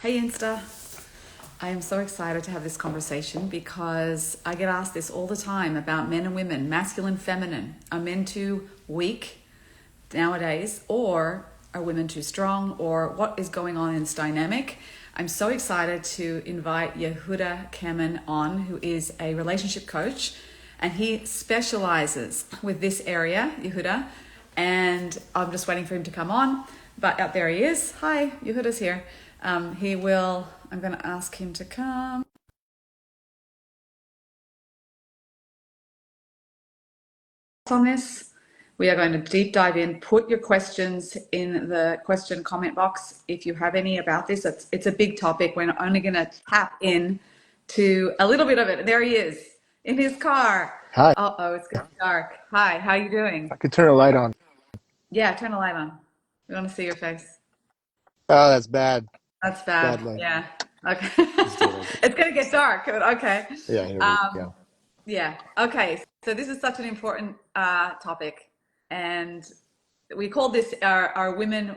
Hey Insta. I am so excited to have this conversation because I get asked this all the time about men and women, masculine, feminine. Are men too weak nowadays, or are women too strong, or what is going on in this dynamic? I'm so excited to invite Yehuda Kamman on, who is a relationship coach, and he specializes with this area, Yehuda, and I'm just waiting for him to come on, but out there he is. Hi, Yehuda's here. I'm going to ask him to come on this. We are going to deep dive in. Put your questions in the question comment box if you have any about this. It's a big topic. We're only going to tap in to a little bit of it. There he is in his car. Hi. Oh, it's getting dark. Hi, how are you doing? I could turn a light on. Yeah, turn the light on. We want to see your face. Oh, that's bad. That's bad. Bad light. Yeah. Okay. Let's do it like this. It's going to get dark, but okay. Yeah, here we Um, go. yeah. Okay. So this is such an important topic, and we call this our women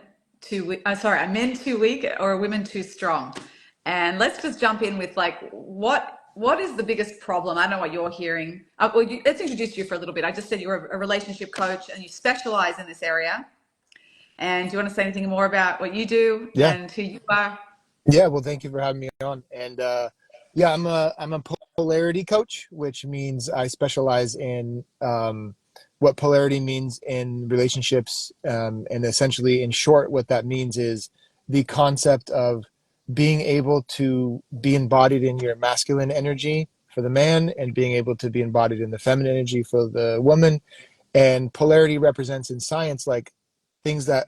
are men too weak or are women too strong? And let's just jump in with like what is the biggest problem? I don't know what you're hearing. Let's introduce you for a little bit. I just said you're a relationship coach and you specialize in this area. And do you want to say anything more about what you do Yeah. and who you are? Yeah, well, thank you for having me on. And yeah, I'm a polarity coach, which means I specialize in what polarity means in relationships. And essentially, in short, what that means is the concept of being able to be embodied in your masculine energy for the man and being able to be embodied in the feminine energy for the woman. And polarity represents in science like things that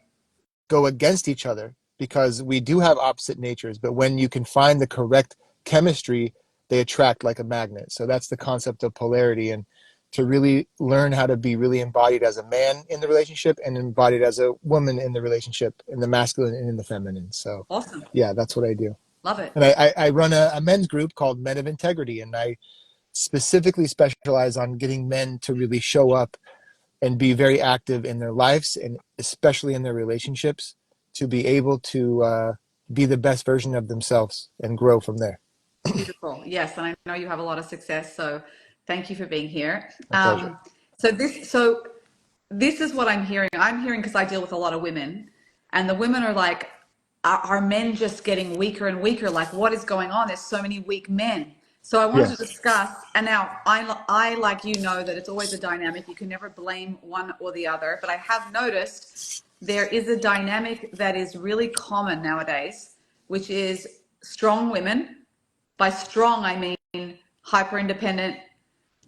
go against each other because we do have opposite natures, but when you can find the correct chemistry, they attract like a magnet. So that's the concept of polarity, and to really learn how to be really embodied as a man in the relationship and embodied as a woman in the relationship, in the masculine and in the feminine. So Awesome. yeah, that's what I do. Love it. And I run a men's group called Men of Integrity, and I specifically specialize on getting men to really show up and be very active in their lives and especially in their relationships to be able to be the best version of themselves and grow from there. Beautiful. Yes, and I know you have a lot of success, so thank you for being here. My pleasure. So this is what I'm hearing. I'm hearing because I deal with a lot of women, and the women are like, are men just getting weaker and weaker? Like, what is going on? There's so many weak men. So I wanted to Yes. discuss, and now I like you know that it's always a dynamic. You can never blame one or the other, but I have noticed there is a dynamic that is really common nowadays, which is strong women. By strong, I mean hyper independent,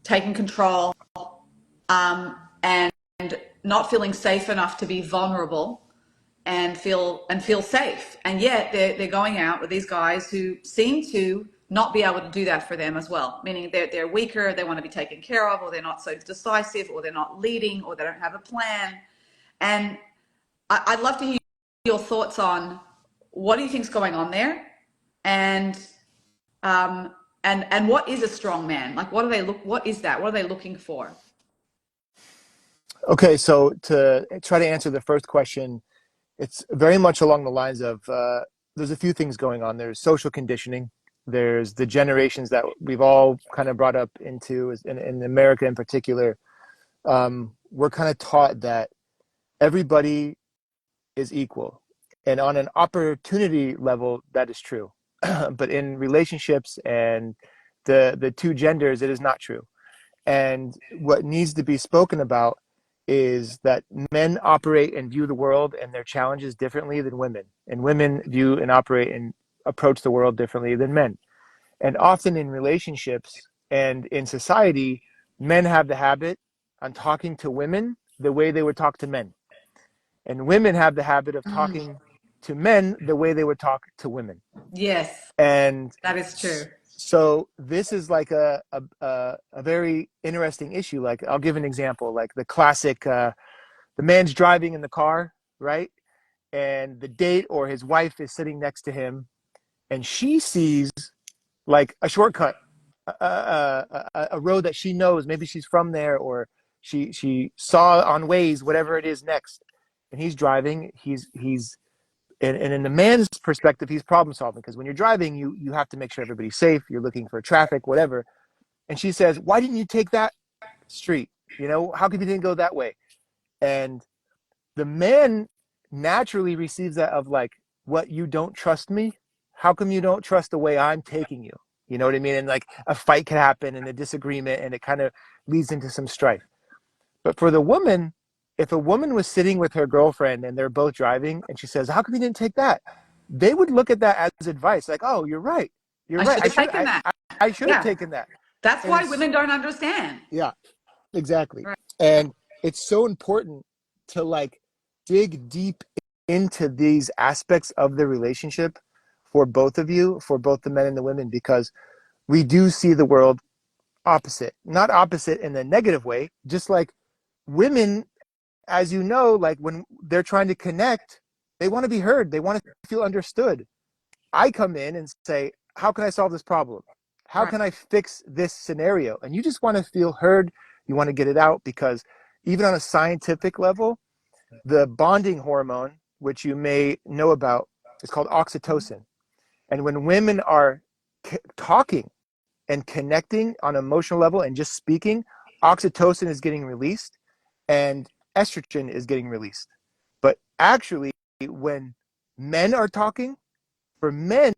taking control, and not feeling safe enough to be vulnerable and feel safe. And yet they're going out with these guys who seem to not be able to do that for them as well. Meaning they're weaker, they want to be taken care of, or they're not so decisive, or they're not leading, or they don't have a plan. And I'd love to hear your thoughts on what do you think's going on there, and and what is a strong man? Like, what is that? What are they looking for? Okay, so to try to answer the first question, it's very much along the lines of there's a few things going on. There's social conditioning. There's the generations that we've all kind of brought up into, in America in particular. We're kind of taught that everybody is equal. And on an opportunity level, that is true. But in relationships and the two genders, it is not true. And what needs to be spoken about is that men operate and view the world and their challenges differently than women. And women view and operate and approach the world differently than men. And often in relationships and in society, men have the habit on talking to women the way they would talk to men. And women have the habit of talking to men the way they would talk to women. Yes, And that is true. so this is like a very interesting issue. Like, I'll give an example, like the classic, the man's driving in the car, right? And the date or his wife is sitting next to him, and she sees like a shortcut, a road that she knows. Maybe she's from there, or she saw on Waze, whatever it is next. And he's driving. He's and in the man's perspective, he's problem solving, because when you're driving, you have to make sure everybody's safe. You're looking for traffic, whatever. And she says, "Why didn't you take that street? How come you didn't go that way?" And the man naturally receives that of like, "What, you don't trust me? How come you don't trust the way I'm taking you?" You know what I mean? And like a fight can happen and a disagreement, and it kind of leads into some strife. But for the woman, if a woman was sitting with her girlfriend and they're both driving and she says, "How come you didn't take that?" They would look at that as advice, like, "Oh, you're right. You're I right. should have taken that. I should have Yeah. taken that." That's And why it's, women don't understand. yeah, exactly. Right. And it's so important to like dig deep into these aspects of the relationship for both of you, for both the men and the women, because we do see the world opposite. Not opposite in a negative way, just like women, as you know, like when they're trying to connect, they want to be heard, they want to feel understood. I come in and say, "How can I solve this problem? How Right. can I fix this scenario?" And you just want to feel heard. You want to get it out, because even on a scientific level, the bonding hormone, which you may know about, is called oxytocin. And when women are talking and connecting on an emotional level and just speaking, oxytocin is getting released and estrogen is getting released. But actually, when men are talking, for men,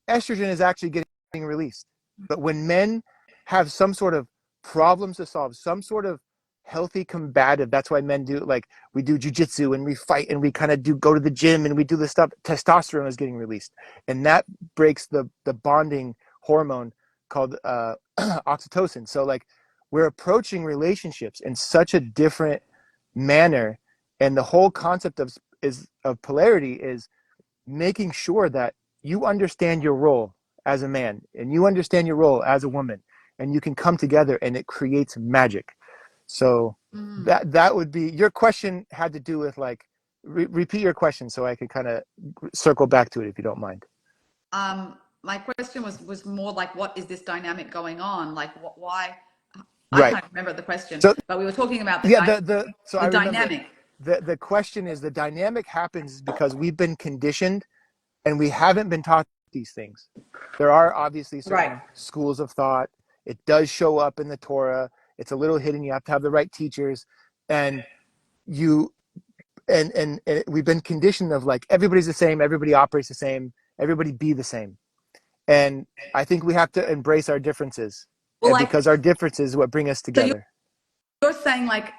estrogen is actually getting released. But when men have some sort of problems to solve, some sort of healthy combative, that's why men do, like, we do jujitsu and we fight and we kind of do go to the gym and we do this stuff, testosterone is getting released. And that breaks the bonding hormone called oxytocin. So like we're approaching relationships in such a different manner. And the whole concept of polarity is making sure that you understand your role as a man and you understand your role as a woman, and you can come together and it creates magic. So Mm. that would be your question. Had to do with like repeat your question so I could kind of circle back to it if you don't mind. My question was more like, what is this dynamic going on? Like, why? I Right. can't remember the question, So but we were talking about yeah, the so the I remember dynamic. the question is, the dynamic happens because we've been conditioned and we haven't been taught these things. There are obviously Right. certain schools of thought. It does show up in the Torah. It's a little hidden. You have to have the right teachers, and you and we've been conditioned of like everybody's the same, everybody operates the same, everybody be the same. And I think we have to embrace our differences, Well, and like, because our differences is what bring us so together. you're saying like,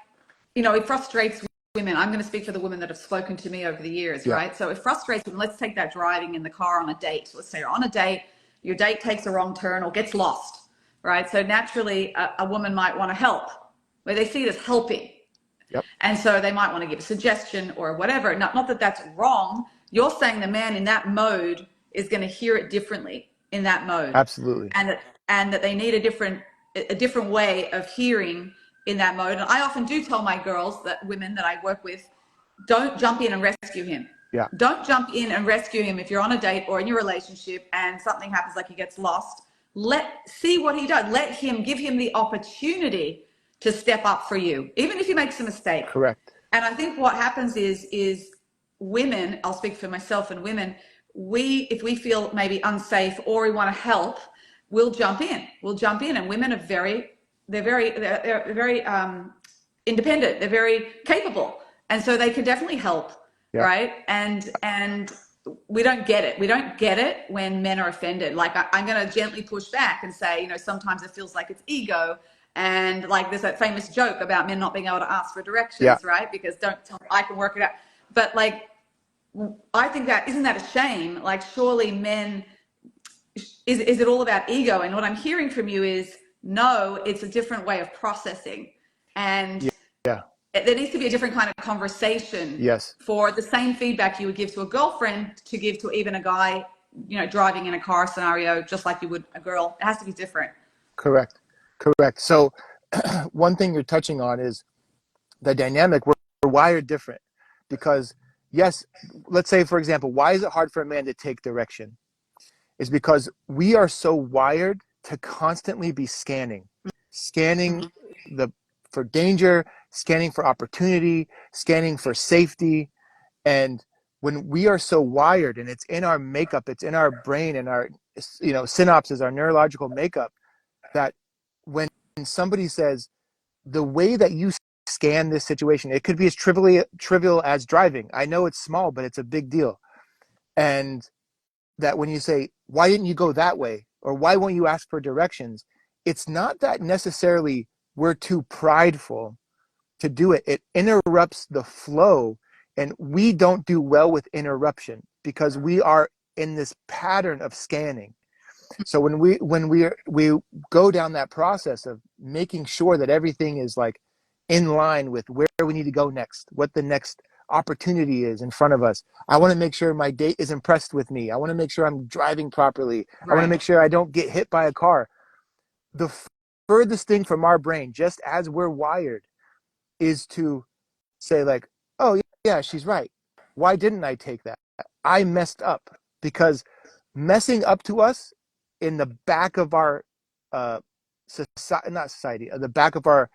it frustrates women. I'm going to speak for the women that have spoken to me over the years, Yeah, right? So it frustrates women. Let's take that driving in the car on a date. Let's say you're on a date, your date takes a wrong turn or gets lost, right? So naturally, a woman might want to help, where they see it as helping. yep, And so they might want to give a suggestion or whatever. Not that that's wrong. You're saying the man in that mode is going to hear it differently in that mode, absolutely. and that they need a different way of hearing in that mode. And I often do tell my girls, that women that I work with, don't jump in and rescue him. Yeah, Don't jump in and rescue him if you're on a date or in your relationship and something happens, like he gets lost. See what he does. Give him the opportunity to step up for you, even if he makes a mistake. correct. And I think what happens is women, I'll speak for myself and women, if we feel maybe unsafe or we want to help, we'll jump in. And women are they're very independent. They're very capable. And so they can definitely help, Yeah, right? And we don't get it. We don't get it when men are offended. Like, I'm going to gently push back and say, sometimes it feels like it's ego. And like, there's that famous joke about men not being able to ask for yeah, directions, right? Because don't tell me, I can work it out. But like, I think that, isn't that a shame? Like, surely men, is it all about ego? And what I'm hearing from you is, no, it's a different way of processing. And yeah, yeah, there needs to be a different kind of conversation yes, for the same feedback you would give to a girlfriend to give to even a guy, driving in a car scenario, just like you would a girl. It has to be different. correct, correct. So one thing you're touching on is the dynamic. We're wired different because, yes, let's say, for example, why is it hard for a man to take direction? Is because we are so wired to constantly be scanning the for danger, scanning for opportunity, scanning for safety. And when we are so wired, and it's in our makeup, it's in our brain and our, synapses, our neurological makeup, that when somebody says, the way that you scan this situation, it could be as trivial as driving. I know it's small, but it's a big deal. And that when you say, why didn't you go that way? Or why won't you ask for directions? It's not that necessarily we're too prideful to do it. It interrupts the flow. And we don't do well with interruption because we are in this pattern of scanning. So when we go down that process of making sure that everything is like in line with where we need to go next, what the next opportunity is in front of us. I want to make sure my date is impressed with me. I want to make sure I'm driving properly. I want to Right. make sure I don't get hit by a car. The furthest thing from our brain, just as we're wired, is to say like, oh yeah, she's right. Why didn't I take that? I messed up. Because messing up to us in the back of our the back of our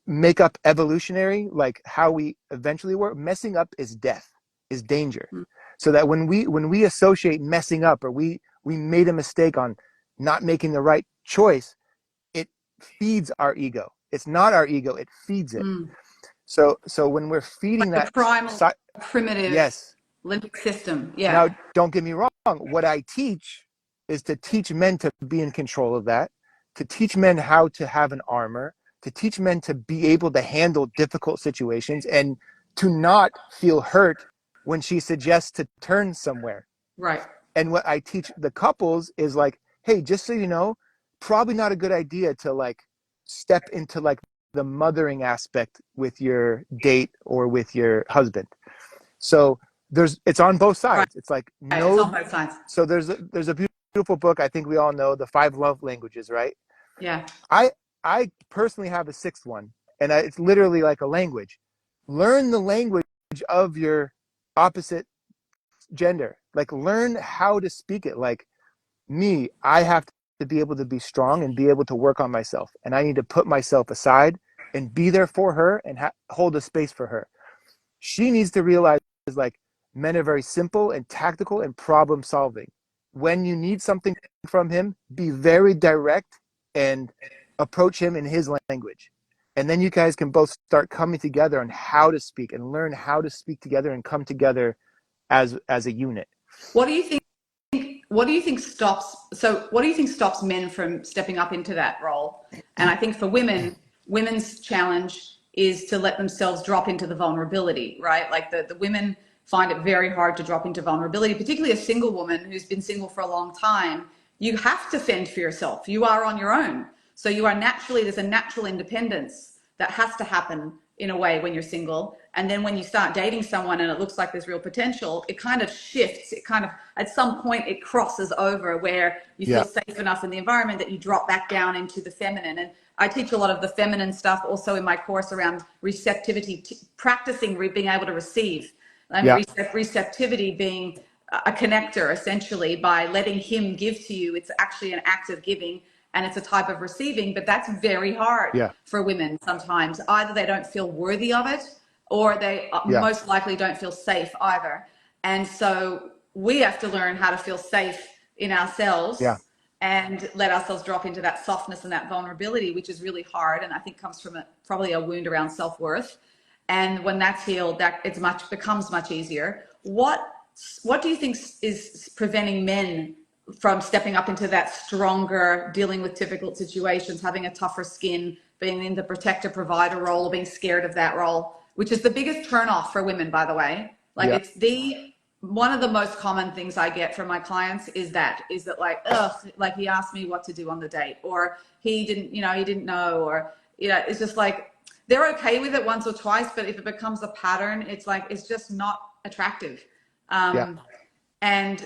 makeup evolutionary, like how we eventually were, messing up is death, is danger. So that when we associate messing up, or we made a mistake on not making the right choice, it feeds our ego. It's not our ego, it feeds it. Mm. So when we're Like feeding the that, primal, primitive yes. limbic system. Now, Yeah. don't get me wrong. What I teach is to teach men to be in control of that, to teach men how to have an armor, to teach men to be able to handle difficult situations, and to not feel hurt when she suggests to turn somewhere. Right. And what I teach the couples is like, hey, just so you know, probably not a good idea to like step into like the mothering aspect with your date or with your husband. So it's on both Right. sides. It's like It's on no. both sides. So there's a beautiful book. I think we all know, the 5 love languages, right? Yeah. I personally have a sixth one, and it's literally like a language. Learn the language of your opposite gender. Like, learn how to speak it. Like me, I have to be able to be strong and be able to work on myself, and I need to put myself aside and be there for her and hold a space for her. She needs to realize, like, men are very simple and tactical and problem solving. When you need something from him, be very direct and approach him in his language. And then you guys can both start coming together on how to speak and learn how to speak together and come together as a unit. What do you think? What do you think stops men from stepping up into that role? And I think for women, women's challenge is to let themselves drop into the vulnerability, right? Like the women find it very hard to drop into vulnerability, particularly a single woman who's been single for a long time. You have to fend for yourself. You are on your own. So there's a natural independence that has to happen in a way when you're single. And then when you start dating someone and it looks like there's real potential, it kind of shifts. It kind of, at some point, it crosses over where you feel Yeah. safe enough in the environment that you drop back down into the feminine. And I teach a lot of the feminine stuff also in my course around receptivity, practicing being able to receive, and Yeah. receptivity being a connector, essentially, by letting him give to you. It's actually an act of giving, and it's a type of receiving, but that's very hard Yeah. for women sometimes. Either they don't feel worthy of it, or they Yeah. most likely don't feel safe either. And so we have to learn how to feel safe in Yeah. ourselves and let ourselves drop into that softness and that vulnerability, which is really hard, and I think comes from probably a wound around self-worth. And when that's healed, that becomes much easier. What do you think is preventing men from stepping up into that stronger, dealing with difficult situations, having a tougher skin, being in the protector provider role, or being scared of that role, which is the biggest turnoff for women, by the way? Like, Yeah. it's one of the most common things I get from my clients is that like, ugh, like, he asked me what to do on the date, or he didn't know, or, it's just like, they're okay with it once or twice, but if it becomes a pattern, it's just not attractive. Yeah. And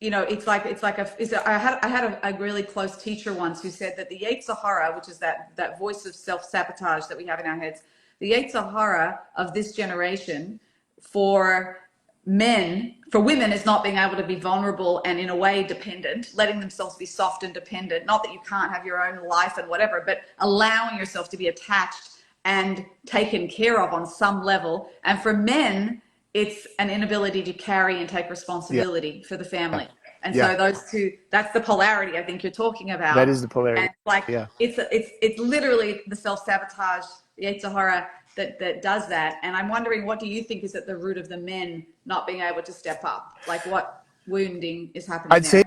I had a really close teacher once who said that the Yetzer Hara, which is that voice of self-sabotage that we have in our heads, the Yetzer Hara of this generation for women is not being able to be vulnerable and in a way dependent, letting themselves be soft and dependent. Not that you can't have your own life and whatever, but allowing yourself to be attached and taken care of on some level. And for men, it's an inability to carry and take Yeah. responsibility for the family. And Yeah. so those two, that's the polarity I think you're talking That about. is the polarity. And like Yeah. it's literally the self-sabotage, the Yetzer Hara that does that. And I'm wondering, what do you think is at the root of the men not being able to step up? Like what wounding is happening I'd say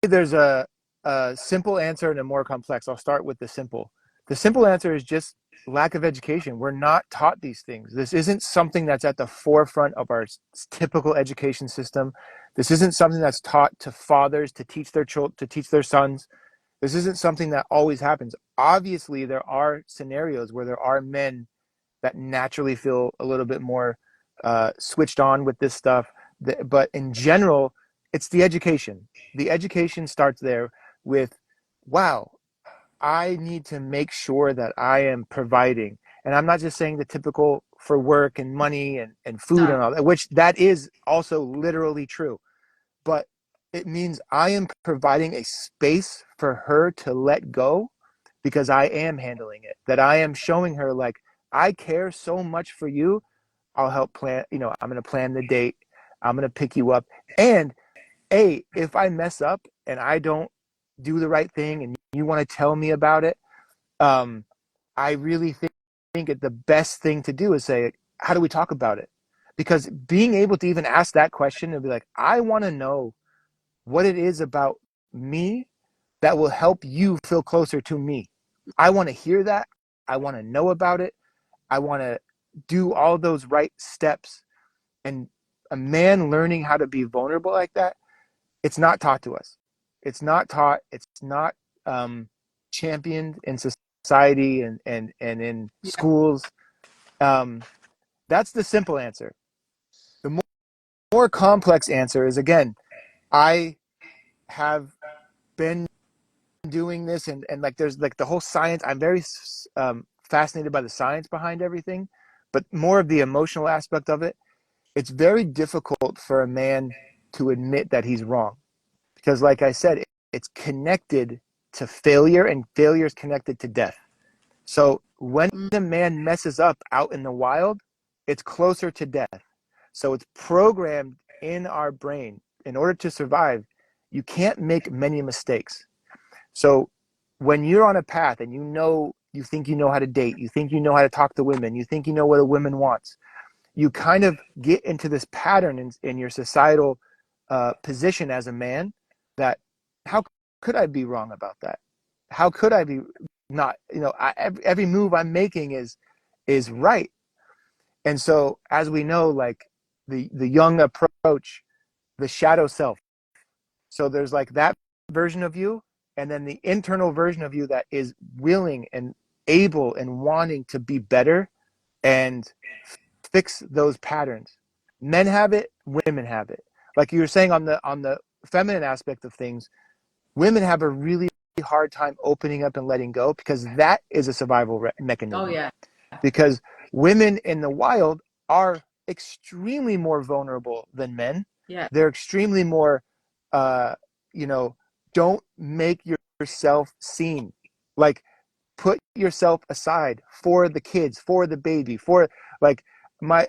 there? there's a simple answer and a more complex. I'll start with the simple. The simple answer is just lack of education. We're not taught these things. This isn't something that's at the forefront of our typical education system. This isn't something that's taught to fathers to teach their children, to teach their sons. This isn't something that always happens. Obviously, there are scenarios where there are men that naturally feel a little bit more switched on with this stuff. But in general, it's the education. The education starts there with, wow, I need to make sure that I am providing. And I'm not just saying the typical for work and money and food No. and all that, which that is also literally true. But it means I am providing a space for her to let go because I am handling it. That I am showing her, like, I care so much for you. I'll help plan, I'm going to plan the date. I'm going to pick you up. And if I mess up and I don't do the right thing and you want to tell me about it, um, I really think the best thing to do is say, how do we talk about it? Because being able to even ask that question and be like, I want to know what it is about me that will help you feel closer to me. I want to hear that. I want to know about it. I want to do all those right steps. And a man learning how to be vulnerable like that, it's not taught to us. It's not taught. It's not championed in society and in Yeah. schools. Um, that's the simple answer. The more complex answer is, again, I have been doing this and like there's like the whole science. I'm very fascinated by the science behind everything, but more of the emotional aspect of it. It's very difficult for a man to admit that he's wrong because, like I said, it's connected to failure, and failure is connected to death. So when Mm, a man messes up out in the wild, it's closer to death. So it's programmed in our brain. In order to survive, you can't make many mistakes. So when you're on a path and you think you know how to date, you think you know how to talk to women, you think you know what a woman wants, you kind of get into this pattern in your societal position as a man that how could I be wrong about that? How could I be not? Every move I'm making is right. And so as we know, like the young approach, the shadow self. So there's like that version of you, and then the internal version of you that is willing and able and wanting to be better and fix those patterns. Men have it, women have it. Like you were saying on the feminine aspect of things, women have a really hard time opening up and letting go because that is a survival oh mechanism. yeah. Because women in the wild are extremely more vulnerable than men. Yeah. They're extremely more, uh, you know, don't make yourself seen. Like, put yourself aside for the kids, for the baby, for like my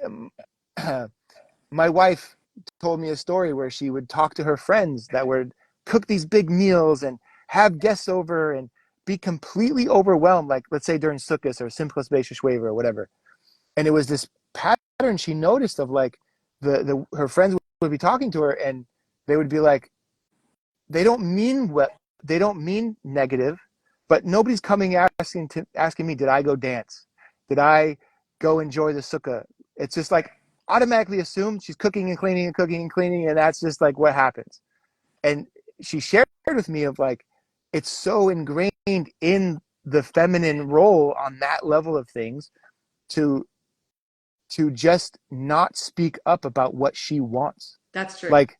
my wife told me a story where she would talk to her friends that would cook these big meals and have guests over and be completely overwhelmed, like let's say during Sukkot or Simchas Beis Sheva or whatever. And it was this pattern she noticed of like the her friends would be talking to her and they would be like, they don't mean what they don't mean negative, but nobody's coming asking me, did I go dance? Did I go enjoy the sukkah? It's just like automatically assumed she's cooking and cleaning and cooking and cleaning, and that's just like what happens. And she shared with me of like it's so ingrained in the feminine role on that level of things to just not speak up about what she wants. That's true. Like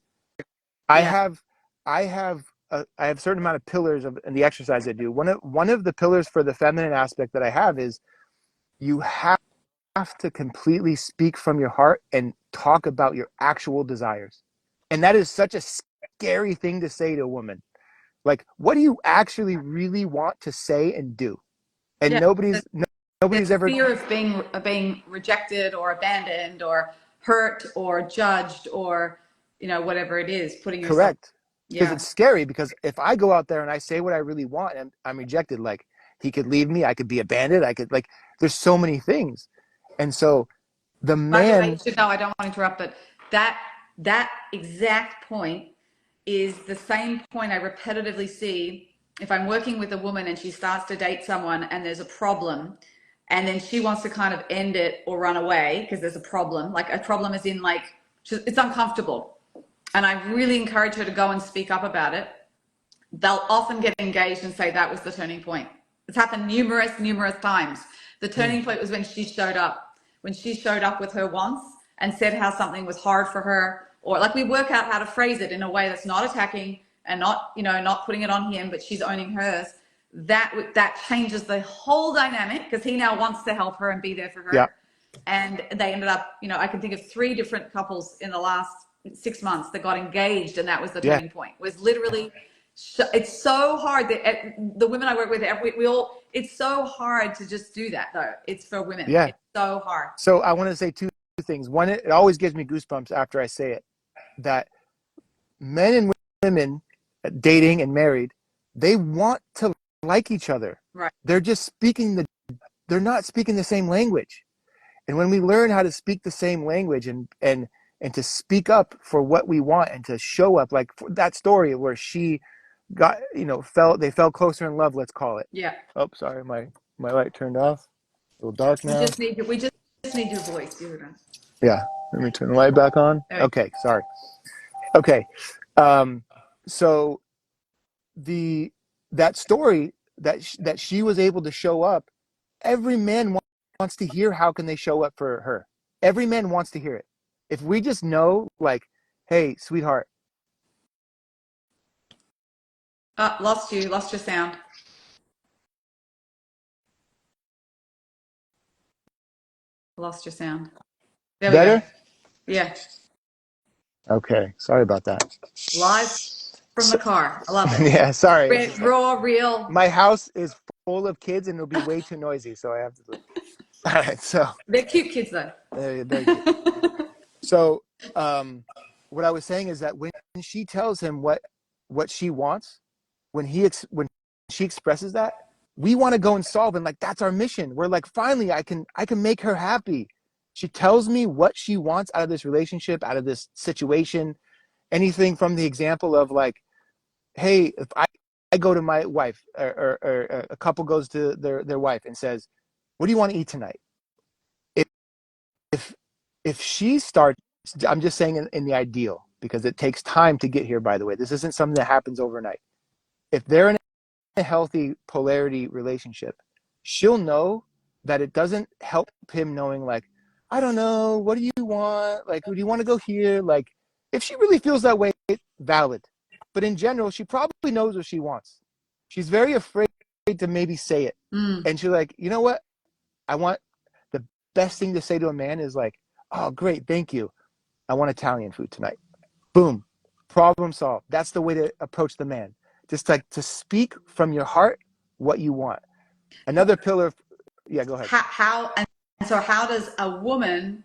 I Yeah. have I have a certain amount of pillars in the exercise I do. One of the pillars for the feminine aspect that I have is you have to completely speak from your heart and talk about your actual desires. And that is such a scary thing to say to a woman. Like, what do you actually really want to say and do? And Yeah. nobody's There's ever fear of being rejected or abandoned or hurt or judged or, whatever it is, putting yourself. Correct. Because Yeah. it's scary, because if I go out there and I say what I really want and I'm rejected, like, he could leave me, I could be abandoned, I could, like, there's so many things. And so the By the way, you man, should know, I don't want to interrupt, but that exact point is the same point I repetitively see if I'm working with a woman and she starts to date someone and there's a problem, and then she wants to kind of end it or run away because there's a problem. Like, a problem is in, like, it's uncomfortable. And I really encourage her to go and speak up about it. They'll often get engaged and say that was the turning point. It's happened numerous times. The turning point was when she showed up. When she showed up with her wants and said how something was hard for her, or like, we work out how to phrase it in a way that's not attacking and not, not putting it on him, but she's owning hers. That changes the whole dynamic, because he now wants to help her and be there for yeah, her. And they ended up, I can think of 3 different couples in the last 6 months that got engaged, and that was the yeah, turning point. It was literally, it's so hard that the women I work with, we all, it's so hard to just do that, though. It's for women. yeah. It's so hard. So I want to say two things. One, it always gives me goosebumps after I say it, that men and women dating and married, they want to like each other. Right. They're just they're not speaking the same language. And when we learn how to speak the same language and to speak up for what we want and to show up, like that story where she got, they fell closer in love, let's call it. Yeah. Oh, sorry, my light turned off. A little dark now. We just need your voice, Yehuda. Yeah, let me turn the light back on. Okay, sorry. Okay, so that story that she was able to show up, every man wants to hear how can they show up for her. Every man wants to hear it. If we just know, like, hey, sweetheart. Lost your sound. Lost your sound. There we Better? go. Yeah. Okay, sorry about that. Live from the car. I love it. Yeah, sorry. Raw, real. My house is full of kids and it'll be way too noisy, so I have to leave. All right, so They're cute kids, though. very cute. So, what I was saying is that when she tells him what she wants, when she expresses that, we want to go and solve, and like, that's our mission. We're like, finally, I can make her happy. She tells me what she wants out of this relationship, out of this situation. Anything from the example of, like, hey, if I go to my wife, or a couple goes to their wife and says, what do you want to eat tonight? If if she starts, I'm just saying in the ideal, because it takes time to get here, by the way. This isn't something that happens overnight. If they're in a healthy polarity relationship, she'll know that it doesn't help him knowing, like, I don't know, what do you want? Like, do you want to go here? Like, if she really feels that way, valid. But in general, she probably knows what she wants. She's very afraid to maybe say it. And she's like, you know what? I want the best thing to say to a man is like, oh, great, thank you. I want Italian food tonight. Boom. Problem solved. That's the way to approach the man. Just like to speak from your heart what you want. Another pillar. Yeah, go ahead. How does a woman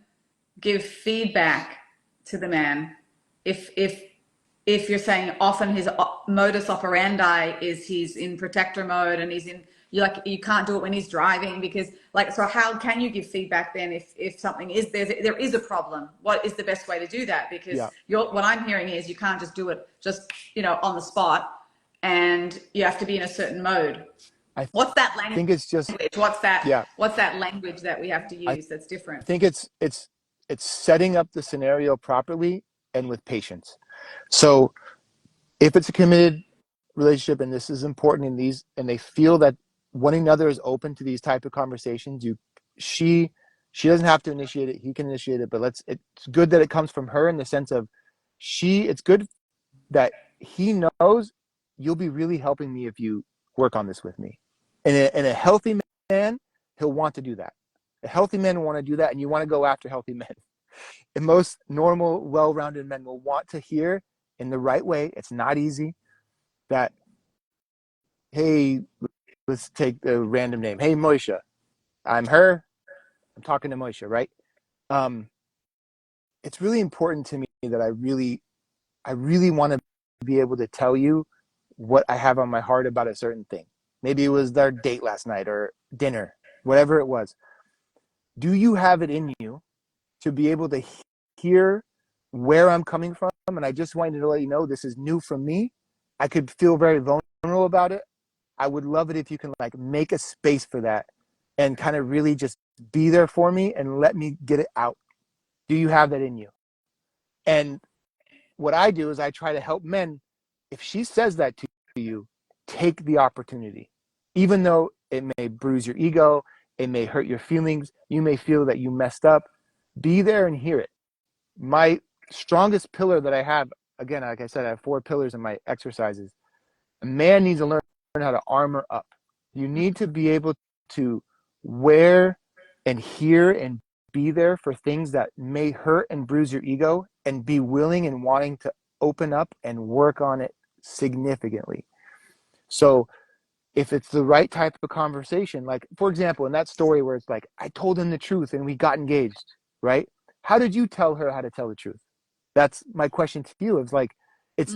give feedback to the man if you're saying often his modus operandi is he's in protector mode and you can't do it when he's driving, because, like, so how can you give feedback then if something is there is a problem? What is the best way to do that? Because what I'm hearing is you can't just do it on the spot, and you have to be in a certain mode. What's that language? I think it's just what's that language that we have to use that's different? I think it's setting up the scenario properly and with patience. So if it's a committed relationship and this is important and they feel that one another is open to these type of conversations, she doesn't have to initiate it, he can initiate it, but it's good that it comes from her, in the sense of it's good that he knows you'll be really helping me if you work on this with me. And a healthy man, he'll want to do that. A healthy man will want to do that, and you want to go after healthy men. And most normal, well-rounded men will want to hear in the right way. It's not easy. That, hey, let's take a random name. Hey, Moisha, I'm her. I'm talking to Moisha, right? it's really important to me that I really want to be able to tell you what I have on my heart about a certain thing. Maybe it was their date last night or dinner, whatever it was. Do you have it in you to be able to hear where I'm coming from? And I just wanted to let you know this is new for me. I could feel very vulnerable about it. I would love it if you can like make a space for that and kind of really just be there for me and let me get it out. Do you have that in you? And what I do is I try to help men. If she says that to you, take the opportunity. Even though it may bruise your ego, it may hurt your feelings, you may feel that you messed up, be there and hear it. My strongest pillar that I have, again, like I said, I have 4 pillars in my exercises. A man needs to learn how to armor up. You need to be able to wear and hear and be there for things that may hurt and bruise your ego, and be willing and wanting to open up and work on it significantly. So if it's the right type of conversation, like for example, in that story where it's like, I told him the truth and we got engaged, right? How did you tell her how to tell the truth? That's my question to you. It's like, it's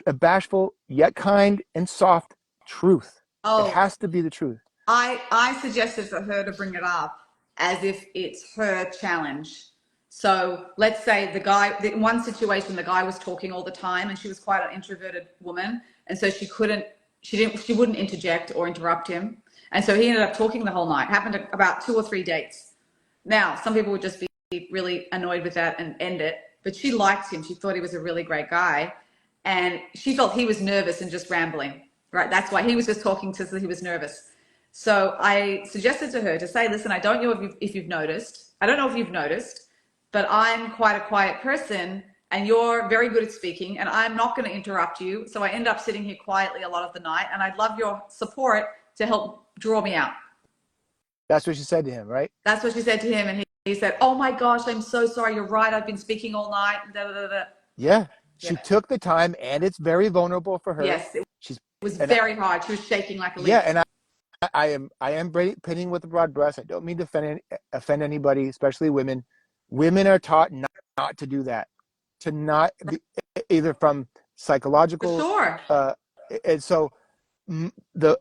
unabashful yet kind and soft truth. It Oh, has to be the truth. I suggested for her to bring it up as if it's her challenge. So let's say in one situation, the guy was talking all the time, and she was quite an introverted woman, and so she wouldn't interject or interrupt him, and so he ended up talking the whole night. Happened about 2 or 3 dates. Now, some people would just be really annoyed with that and end it, but she liked him. She thought he was a really great guy, and she felt he was nervous and just rambling. Right? That's why he was just talking to, so he was nervous. So I suggested to her to say, listen, I don't know if you've noticed. I don't know if you've noticed, but I'm quite a quiet person and you're very good at speaking and I'm not going to interrupt you. So I end up sitting here quietly a lot of the night and I'd love your support to help draw me out. That's what she said to him, right? That's what she said to him. And he said, oh my gosh, I'm so sorry. You're right. I've been speaking all night. Da, da, da, da. Yeah. She Yeah. took the time, and it's very vulnerable for her. Yes, it She's was and very hard. She was shaking like a yeah, leaf. and I am painting with a broad brush. I don't mean to offend anybody, especially women. Women are taught not to do that, to not be, either from For psychological, sure. and so the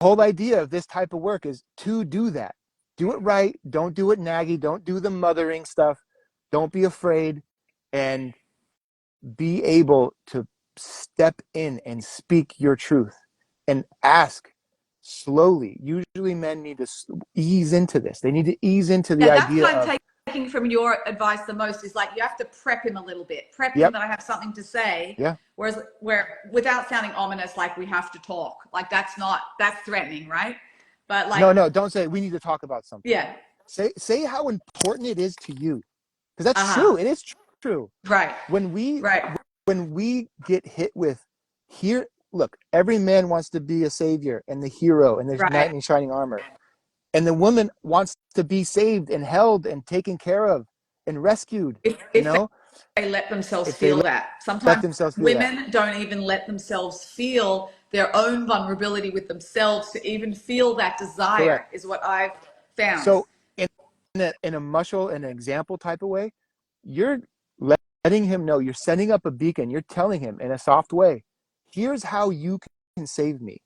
whole idea of this type of work is to do that. Do it right. Don't do it naggy. Don't do the mothering stuff. Don't be afraid, and be able to step in and speak your truth and ask slowly. Usually men need to ease into this. They need to ease into the Yeah, that's idea what I'm of, taking from your advice the most is like you have to prep him a little bit. Prep him yep, that I have something to say. yeah. Whereas where without sounding ominous, like we have to talk. Like that's threatening, right? But like, No, don't say we need to talk about something. yeah. Say how important it is to you. Because that's Uh-huh. true. It is true. Right. When we Right. when we get hit with here, look, every man wants to be a savior and the hero and the knight Right. in shining armor. And the woman wants to be saved and held and taken care of and rescued, you If know, they let themselves if they feel that. let Sometimes themselves feel that. women don't even let themselves feel their own vulnerability with themselves to even feel that Correct. desire is what I've found. So in a muscle and an example type of way, you're letting him know, you're setting up a beacon, you're telling him in a soft way, here's how you can save me.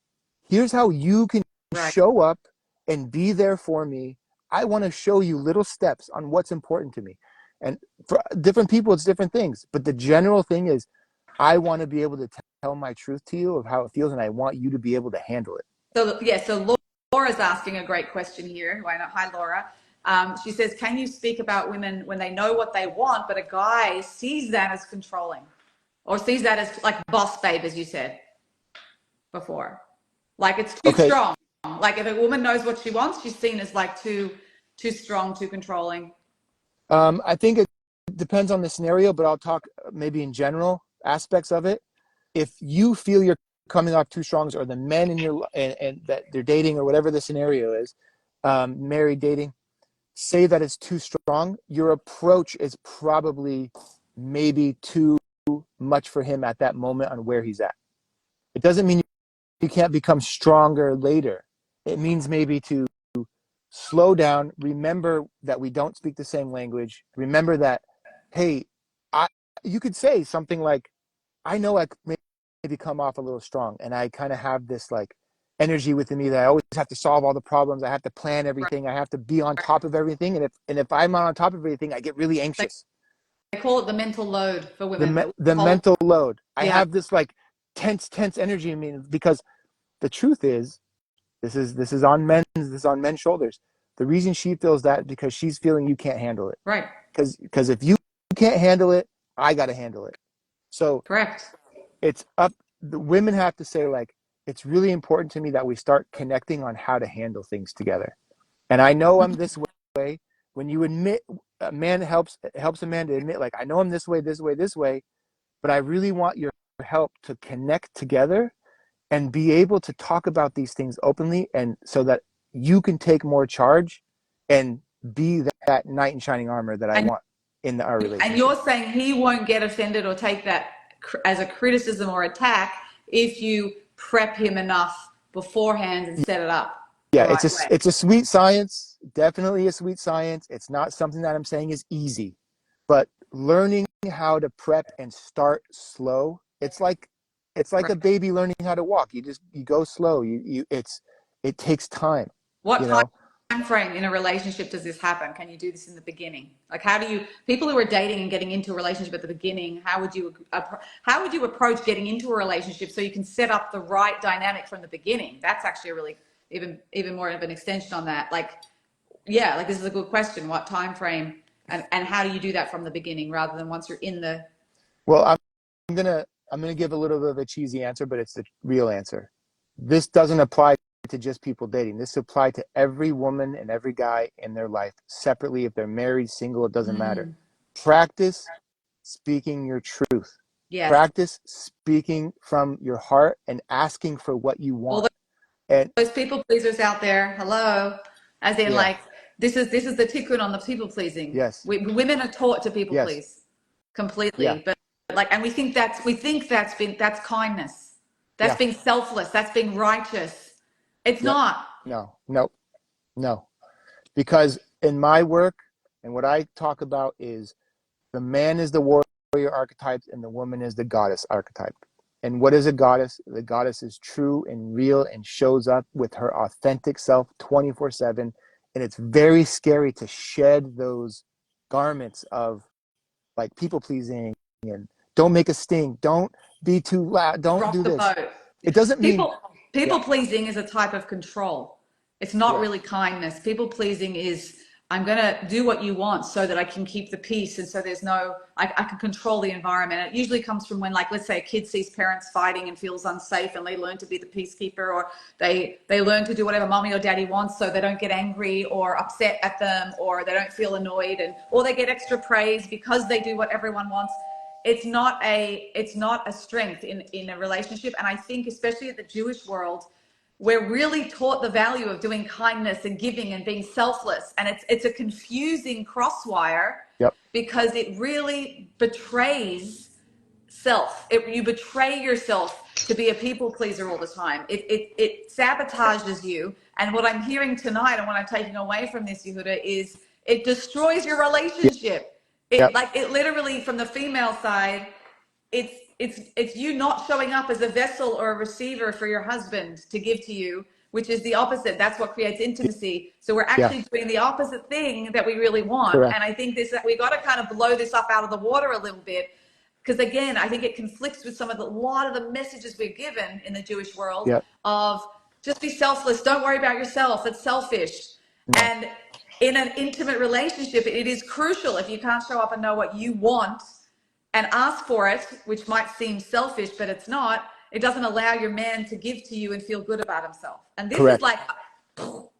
Here's how you can Right. show up and be there for me. I want to show you little steps on what's important to me. And for different people, it's different things. But the general thing is, I want to be able to tell my truth to you of how it feels, and I want you to be able to handle it. So yeah, so Laura's asking a great question here. Why not? Hi, Laura. She says, can you speak about women when they know what they want, but a guy sees that as controlling or sees that as like boss babe, as you said before? Like it's too Okay. strong. Like if a woman knows what she wants, she's seen as like too strong, too controlling. I think it depends on the scenario, but I'll talk maybe in general aspects of it. If you feel you're coming off too strong, or the men in your and that they're dating or whatever the scenario is, married, dating, say that it's too strong, your approach is probably maybe too much for him at that moment on where he's at. It doesn't mean you can't become stronger later. It means maybe to slow down, remember that we don't speak the same language, remember that, hey, I you could say something like, I know I maybe come off a little strong, and I kind of have this like energy within me that I always have to solve all the problems, I have to plan Right. everything, I have to be on top of everything, and if I'm not on top of everything, I get really They, anxious. they call it the mental load for the women me- that we the hold. mental load, I Yeah. have this like tense energy in me, because the truth is, this is on men's shoulders. The reason she feels that is because she's feeling you can't handle it. Right. Because if you can't handle it, I got to handle it. So Correct. it's up. The women have to say, like, it's really important to me that we start connecting on how to handle things together. And I know I'm this way. When you admit, a man helps a man to admit, like, I know I'm this way, this way, this way, but I really want your help to connect together and be able to talk about these things openly, and so that you can take more charge and be that knight in shining armor that I And want in our and relationship. you're saying he won't get offended or take that as a criticism or attack if you prep him enough beforehand and set it up the Yeah, right way. it's a sweet science, definitely a sweet science. It's not something that I'm saying is easy, but learning how to prep and start slow. It's like Right. a baby learning how to walk. You go slow. It takes time, What you know. time frame in a relationship does this happen? Can you do this in the beginning? Like, how do you, people who are dating and getting into a relationship at the beginning, how would you approach getting into a relationship so you can set up the right dynamic from the beginning? That's actually a really even more of an extension on that. Like, yeah, like this is a good question. What time frame and how do you do that from the beginning rather than once you're in the Well, I'm gonna give a little bit of a cheesy answer, but it's the real answer. This doesn't apply to just people dating. This applies to every woman and every guy in their life separately. If they're married, single, it doesn't matter. Practice speaking your truth. yes, Practice speaking from your heart and asking for what you all want. And those people pleasers out there, hello, as in yeah, like this is the tikkun on the people pleasing. yes, Women are taught to people yes, please yeah, completely, but like, and we think that's kindness, that's yeah, being selfless, that's being righteous. It's yep. not. No, no, no. Because in my work and what I talk about is, the man is the warrior archetype and the woman is the goddess archetype. And what is a goddess? The goddess is true and real and shows up with her authentic self 24/7. And it's very scary to shed those garments of like people pleasing and don't make a stink, don't be too loud, don't Rock do the this. boat. It doesn't mean, People people yeah, pleasing is a type of control. It's not yeah, really kindness. People pleasing is I'm gonna do what you want so that I can keep the peace and so there's no I can control the environment. It usually comes from when, like, let's say a kid sees parents fighting and feels unsafe and they learn to be the peacekeeper, or they learn to do whatever mommy or daddy wants so they don't get angry or upset at them, or they don't feel annoyed, and or they get extra praise because they do what everyone wants. It's not a strength in a relationship. And I think especially in the Jewish world, we're really taught the value of doing kindness and giving and being selfless, and it's a confusing crosswire yep, because it really betrays self. You betray yourself to be a people pleaser all the time. It sabotages you. And what I'm hearing tonight and what I'm taking away from this, Yehuda, is it destroys your relationship. It, yep, like, it literally, from the female side, it's you not showing up as a vessel or a receiver for your husband to give to you, which is the opposite. That's what creates intimacy. So we're yeah, actually doing the opposite thing that we really want. correct. And I think we got to kind of blow this up out of the water a little bit, because again, I think it conflicts with a lot of the messages we're given in the Jewish world Yep, of just be selfless, don't worry about yourself, it's selfish. no, And in an intimate relationship, it is crucial, if you can't show up and know what you want and ask for it, which might seem selfish, but it's not. It doesn't allow your man to give to you and feel good about himself. And this is correct.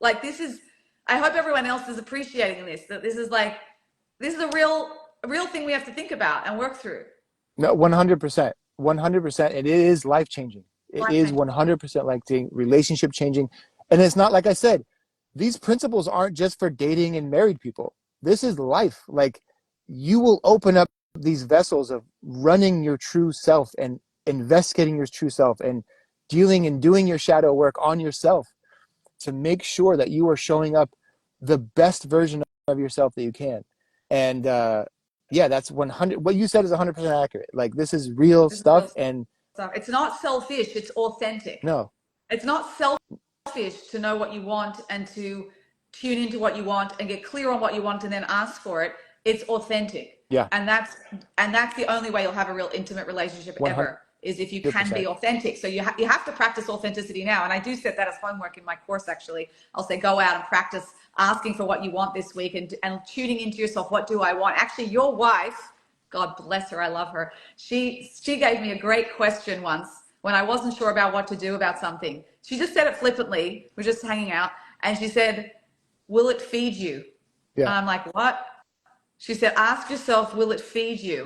like this is. I hope everyone else is appreciating this. That this is a real thing we have to think about and work through. No, 100%, 100%. It is life changing. It Life is changing. 100% like relationship changing. And it's not, like I said, these principles aren't just for dating and married people. This is life. Like, you will open up these vessels of running your true self and investigating your true self and dealing and doing your shadow work on yourself to make sure that you are showing up the best version of yourself that you can. And yeah, that's 100. What you said is 100% accurate. Like, this is real This is real stuff. And stuff. It's not selfish, it's authentic. no, It's not selfish to know what you want and to tune into what you want and get clear on what you want and then ask for it. It's authentic. yeah, And that's the only way you'll have a real intimate relationship ever, is if you can 100%. be authentic. So you have to practice authenticity now. And I do set that as homework in my course, actually. I'll say, go out and practice asking for what you want this week, and tuning into yourself. What do I want? Actually, your wife, God bless her, I love her. She gave me a great question once when I wasn't sure about what to do about something. She just said it flippantly. We're just hanging out, and she said, "Will it feed you?" Yeah, And I'm like, "What?" She said, "Ask yourself, will it feed you?"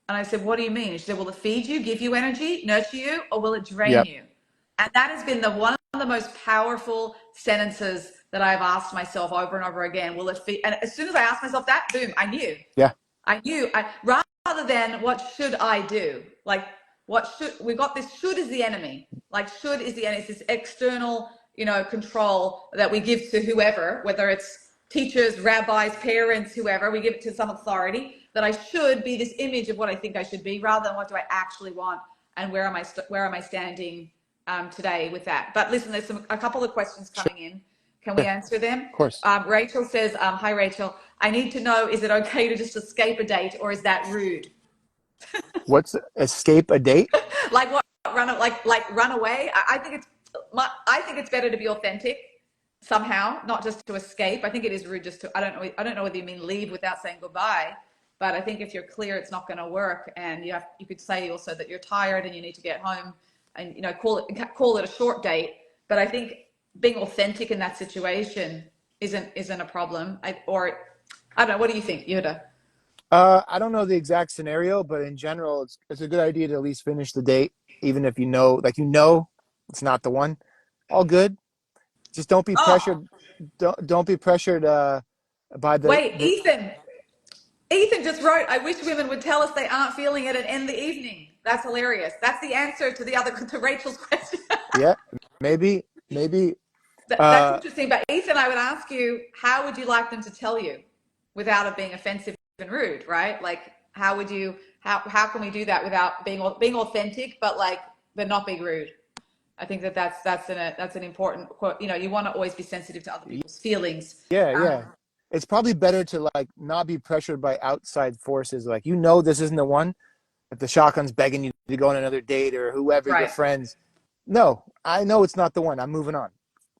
And I said, "What do you mean?" She said, "Will it feed you, give you energy, nurture you, or will it drain yeah, you?" And that has been the one of the most powerful sentences that I've asked myself over and over again. Will it feed? And as soon as I asked myself that, boom, I knew. yeah, Rather than what should I do? Like, we've got this should is the enemy. Like, should is the enemy. It's this external, control that we give to whoever, whether it's teachers, rabbis, parents, whoever, we give it to some authority, that I should be this image of what I think I should be, rather than what do I actually want, and where am I standing today with that. But listen, there's a couple of questions sure, coming in. Can we answer them? of course. Rachel says, hi, Rachel. I need to know, is it okay to just escape a date, or is that rude? What's escape a date? Like what? Run away? I think it's better to be authentic somehow, not just to escape. I think it is rude just to, I don't know whether you mean leave without saying goodbye, but I think if you're clear, it's not going to work. And you could say also that you're tired and you need to get home, and, call it a short date. But I think being authentic in that situation isn't a problem. I don't know. What do you think, Yehuda? I don't know the exact scenario, but in general, it's a good idea to at least finish the date, even if it's not the one. All good. Just don't be Oh, pressured. Don't be pressured by wait, the Ethan. Ethan just wrote, I wish women would tell us they aren't feeling it and end the evening. That's hilarious. That's the answer to Rachel's question. yeah, maybe That's uh interesting. But Ethan, I would ask you, how would you like them to tell you without it being offensive and rude, right? Like, how can we do that without being authentic, but not being rude? I think that's an important quote. You want to always be sensitive to other people's feelings. yeah, Um, yeah. It's probably better to like not be pressured by outside forces. Like, this isn't the one. If the shotgun's begging you to go on another date, or whoever, your right. friends, no, I know it's not the one. I'm moving on. Right.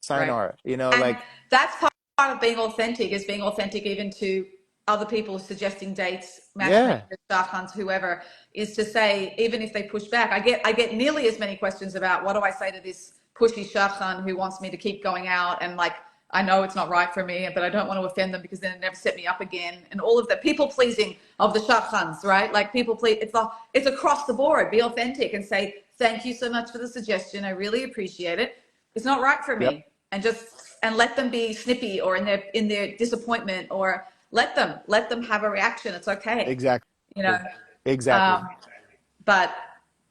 Sayonara. And Like, that's part of being authentic, is being authentic even to other people suggesting dates, yeah, matchmakers, staff hunts, whoever, is to say, even if they push back, I get nearly as many questions about what do I say to this pushy shadchan who wants me to keep going out, and like, I know it's not right for me, but I don't want to offend them because then it never set me up again. And all of the people pleasing of the shadchans, right? Like, people please, it's across the board. Be authentic and say, thank you so much for the suggestion. I really appreciate it. It's not right for yep, me. And let them be snippy, or in their disappointment, or let them have a reaction. It's okay. exactly, You know, exactly. um, but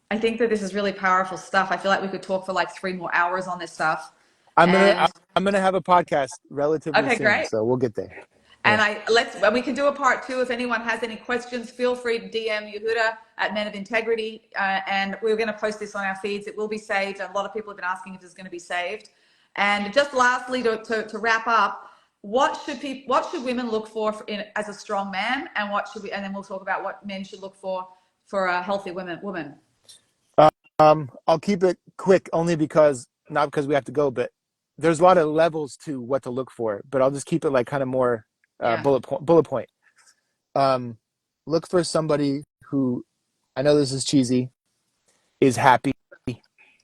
I think that this is really powerful stuff. I feel like we could talk for like 3 more hours on this stuff. I'm gonna And I'm gonna have a podcast relatively okay, soon, great. so we'll get there. And Yeah, we can do a part two. If anyone has any questions, feel free to DM Yehuda at Men of Integrity. And we're going to post this on our feeds. It will be saved. And a lot of people have been asking if it's going to be saved. And just lastly, to wrap up, what should women look for as a strong man, and and then we'll talk about what men should look for a healthy woman. I'll keep it quick, only because not because we have to go, but there's a lot of levels to what to look for. But I'll just keep it like kind of more Yeah. bullet point. Um, Look for somebody who, I know this is cheesy, is happy.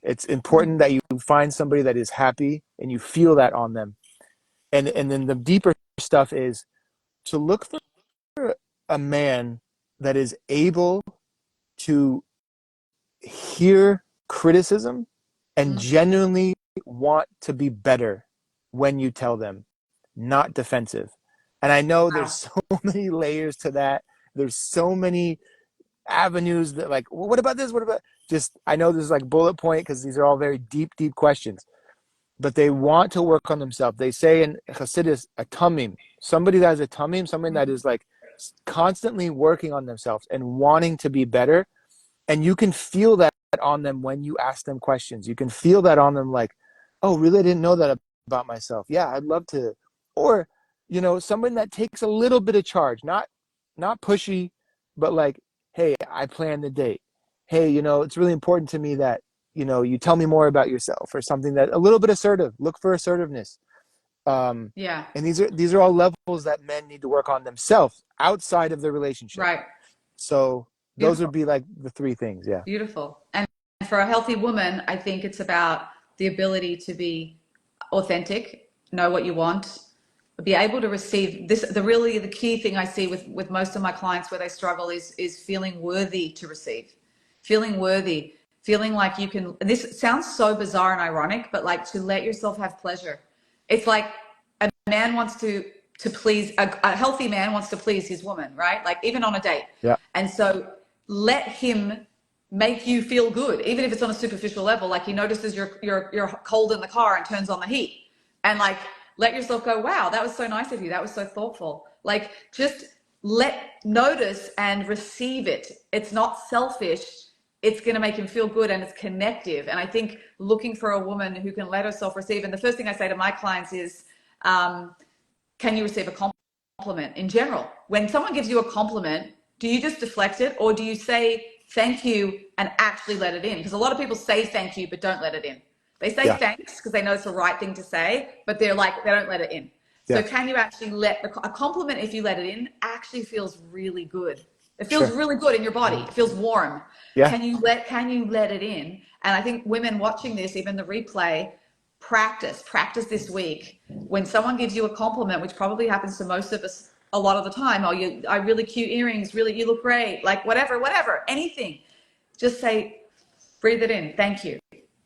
It's important that you find somebody that is happy and you feel that on them. And then the deeper stuff is to look for a man that is able to hear criticism and Mm. genuinely want to be better when you tell them, not defensive. And I know there's Wow. so many layers to that. There's so many avenues that, like, well, what about this? What about just, I know this is like bullet point because these are all very deep questions. but they want to work on themselves. They say in Hasidus, a tamim, somebody that has a tamim, somebody that is like constantly working on themselves and wanting to be better. And you can feel that on them when you ask them questions. You can feel that on them, like, oh, really? I didn't know that about myself. Yeah, I'd love to. Or, someone that takes a little bit of charge, not pushy, but like, hey, I planned the date. Hey, it's really important to me that, you tell me more about yourself, or something that a little bit assertive. Look for assertiveness. Yeah. And these are all levels that men need to work on themselves outside of the relationship. Right. So those would Beautiful. be like the three things. Yeah. Beautiful. And for a healthy woman, I think it's about the ability to be authentic, know what you want, be able to receive this. The key thing I see with most of my clients where they struggle is feeling worthy to receive, feeling worthy, feeling like you can. This sounds so bizarre and ironic, but like to let yourself have pleasure. It's like a man wants to please a healthy man wants to please his woman, right? Like even on a date. Yeah. And so let him make you feel good, even if it's on a superficial level. Like he notices you're cold in the car and turns on the heat, and like let yourself go, wow, that was so nice of you. That was so thoughtful. Like just notice and receive it. It's not selfish. It's going to make him feel good, and it's connective. And I think looking for a woman who can let herself receive. And the first thing I say to my clients is, can you receive a compliment in general? When someone gives you a compliment, do you just deflect it, or do you say thank you and actually let it in? Because a lot of people say thank you but don't let it in. They say Yeah. thanks because they know it's the right thing to say, but they don't let it in. So Yeah. can you actually a compliment, if you let it in, actually feels really good. It feels Sure. really good in your body. It feels warm. Yeah. Can you let it in? And I think women watching this, even the replay, practice this week. When someone gives you a compliment, which probably happens to most of us a lot of the time, oh, I really cute earrings, really, you look great, like whatever, anything. Just say, breathe it in, thank you.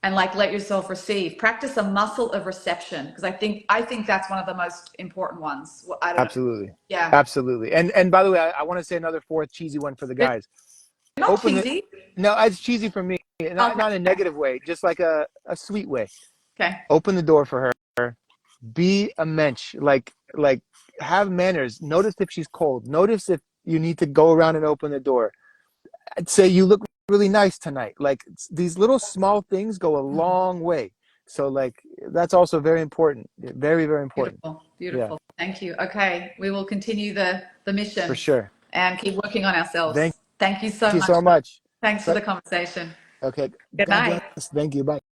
And like let yourself receive. Practice a muscle of reception, because I think that's one of the most important ones. I don't know. Absolutely. Yeah. Absolutely. And by the way, I want to say another fourth cheesy one for the It's guys. not Open the cheesy. No, it's cheesy for me. Not in a Okay. negative way, just like a sweet way. Okay. Open the door for her. Be a mensch. Like have manners. Notice if she's cold. Notice if you need to go around and open the door. I'd say you look really nice tonight. Like these little small things go a long way. So like that's also very important. Very, very important. Beautiful. Yeah, Beautiful. Thank you. Okay. We will continue the for mission sure. and keep working on Thank ourselves. Thank you so you much. so much. Thanks for the conversation. Okay. Good God night. bless. Thank you. Bye.